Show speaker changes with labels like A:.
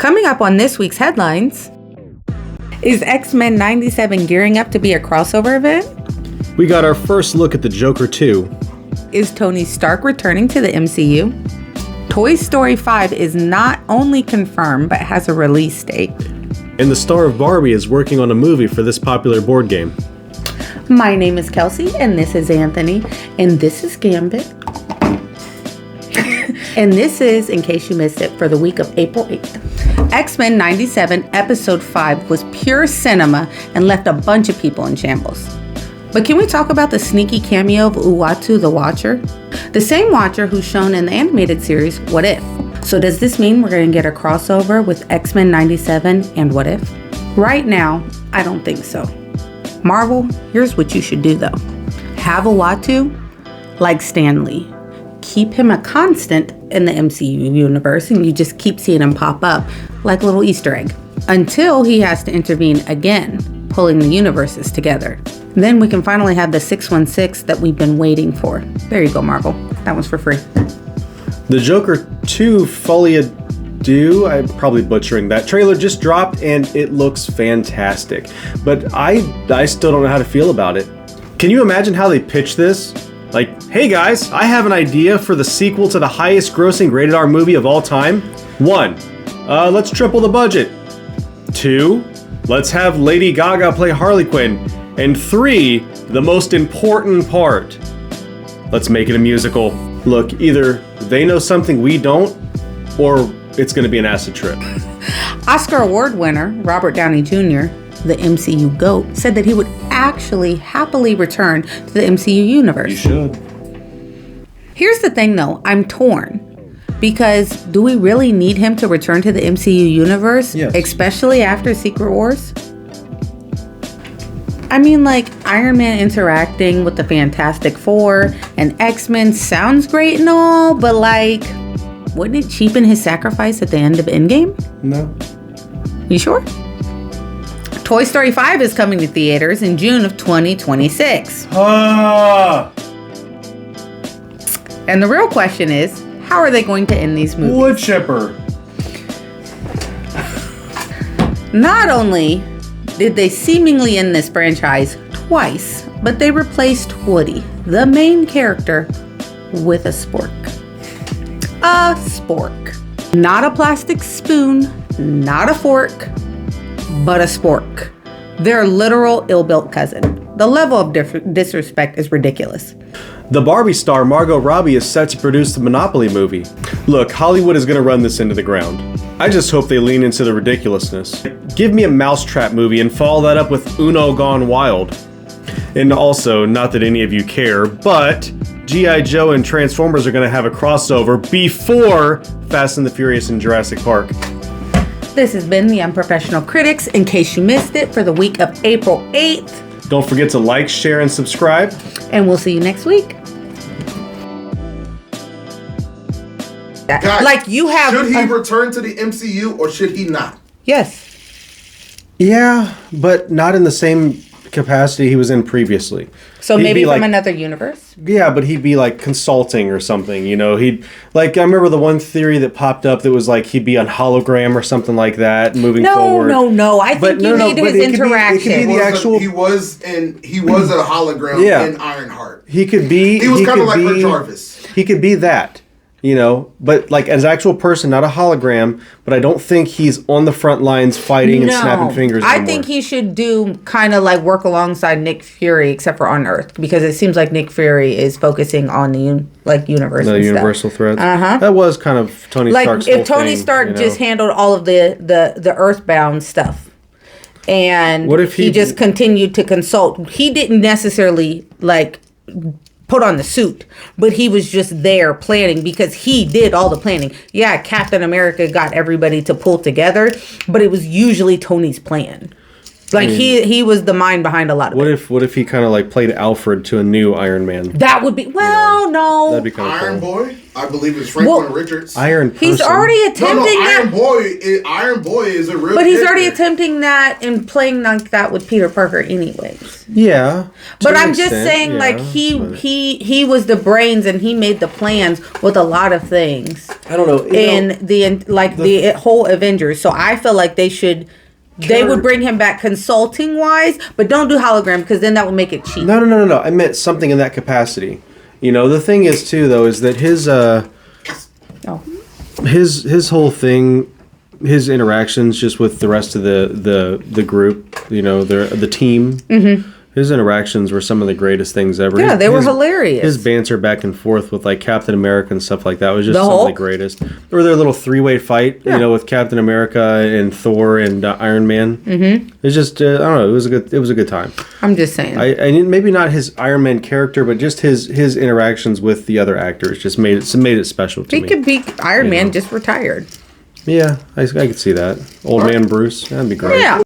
A: Coming up on this week's headlines, is X-Men 97 gearing up to be a crossover event?
B: We got our first look at the Joker 2.
A: Is Tony Stark returning to the MCU? Toy Story 5 is not only confirmed, but has a release date.
B: And the star of Barbie is working on a movie for this popular board game.
A: My name is Kelsey, and this is Anthony, and this is Gambit. And this is, in case you missed it, for the week of April 8th. X-Men 97 Episode 5 was pure cinema and left a bunch of people in shambles. But can we talk about the sneaky cameo of Uatu the Watcher? The same Watcher who's shown in the animated series, What If? So does this mean we're going to get a crossover with X-Men 97 and What If? Right now, I don't think so. Marvel, here's what you should do though. Have Uatu like Stan Lee. Keep him a constant in the MCU universe and you just keep seeing him pop up like a little Easter egg until he has to intervene again, pulling the universes together. Then we can finally have the 616 that we've been waiting for. There you go, Marvel. That one's for free.
B: The Joker 2 Folie Due, I'm probably butchering that, trailer just dropped and it looks fantastic. But I still don't know how to feel about it. Can you imagine how they pitch this? Like, hey guys, I have an idea for the sequel to the highest grossing rated R movie of all time. 1, let's triple the budget. 2, let's have Lady Gaga play Harley Quinn. And 3, the most important part, let's make it a musical. Look, either they know something we don't, or it's gonna be an acid trip.
A: Oscar Award winner Robert Downey Jr., the MCU GOAT, said that he would actually happily return to the MCU universe.
B: You should.
A: Here's the thing though, I'm torn. Because do we really need him to return to the MCU universe?
B: Yes.
A: Especially after Secret Wars? I mean, like, Iron Man interacting with the Fantastic Four and X-Men sounds great and all, but like, wouldn't it cheapen his sacrifice at the end of Endgame?
B: No.
A: You sure? Toy Story 5 is coming to theaters in June of 2026. And the real question is, how are they going to end these movies?
B: Wood chipper.
A: Not only did they seemingly end this franchise twice, but they replaced Woody, the main character, with a spork. A spork. Not a plastic spoon, not a fork, but a spork. Their literal ill-built cousin. The level of disrespect is ridiculous.
B: The Barbie star Margot Robbie is set to produce the Monopoly movie. Look, Hollywood is going to run this into the ground. I just hope they lean into the ridiculousness. Give me a Mousetrap movie and follow that up with Uno Gone Wild. And also, not that any of you care, but G.I. Joe and Transformers are going to have a crossover before Fast and the Furious and Jurassic Park.
A: This has been The Unprofessional Critics, in case you missed it, for the week of April 8th.
B: Don't forget to like, share, and subscribe.
A: And we'll see you next week.
C: Guys,
A: like you have.
C: Should he return to the MCU or should he not?
A: Yes.
B: Yeah, but not in the same capacity he was in previously.
A: So maybe from another universe?
B: Yeah, but he'd be like consulting or something, you know. He'd like, I remember the one theory that popped up that was like he'd be on hologram or something like that moving forward.
A: No. I think you need his interaction.
C: He was a hologram in Ironheart.
B: He could be.
C: He was kind of like Rick Jarvis.
B: He could be that. You know, but like as an actual person, not a hologram, but I don't think he's on the front lines fighting and snapping fingers anymore.
A: I think he should do kind of like work alongside Nick Fury, except for on Earth, because it seems like Nick Fury is focusing on the universe. The
B: universal threats.
A: Uh-huh.
B: That was kind of Tony Stark's whole thing. Like if Tony
A: Stark just handled all of the Earthbound stuff, and what if he just continued to consult? He didn't necessarily like put on the suit, but he was just there planning because he did all the planning. Yeah, Captain America got everybody to pull together, but it was usually Tony's plan. Like he was the mind behind a lot of it.
B: What if he kind of like played Alfred to a new Iron Man?
A: That would be no.
B: That'd be kind of
C: Iron
B: cool.
C: Boy, I believe it's Franklin Richards.
B: Iron Person.
A: He's already attempting that.
C: Iron Boy is a real.
A: But he's already attempting that and playing like that with Peter Parker, anyways.
B: Yeah.
A: But I'm just saying, like he was the brains and he made the plans with a lot of things.
B: I don't know.
A: The whole Avengers. So I feel like they would bring him back consulting wise, but don't do hologram because then that would make it cheap.
B: No. I meant something in that capacity. You know, the thing is too though is that his whole thing, his interactions just with the rest of the group, you know, the team. Mm-hmm. His interactions were some of the greatest things ever.
A: Yeah, they were hilarious.
B: His banter back and forth with like Captain America and stuff like that was just some of the greatest. Or their little three-way fight, you know, with Captain America and Thor and Iron Man. Mm-hmm. It's just I don't know. It was a good time.
A: I'm just saying.
B: I maybe not his Iron Man character, but just his interactions with the other actors just made it special to me.
A: He could be Iron Man, just retired.
B: Yeah, I could see that. Old man Bruce, that'd be great.
A: Yeah.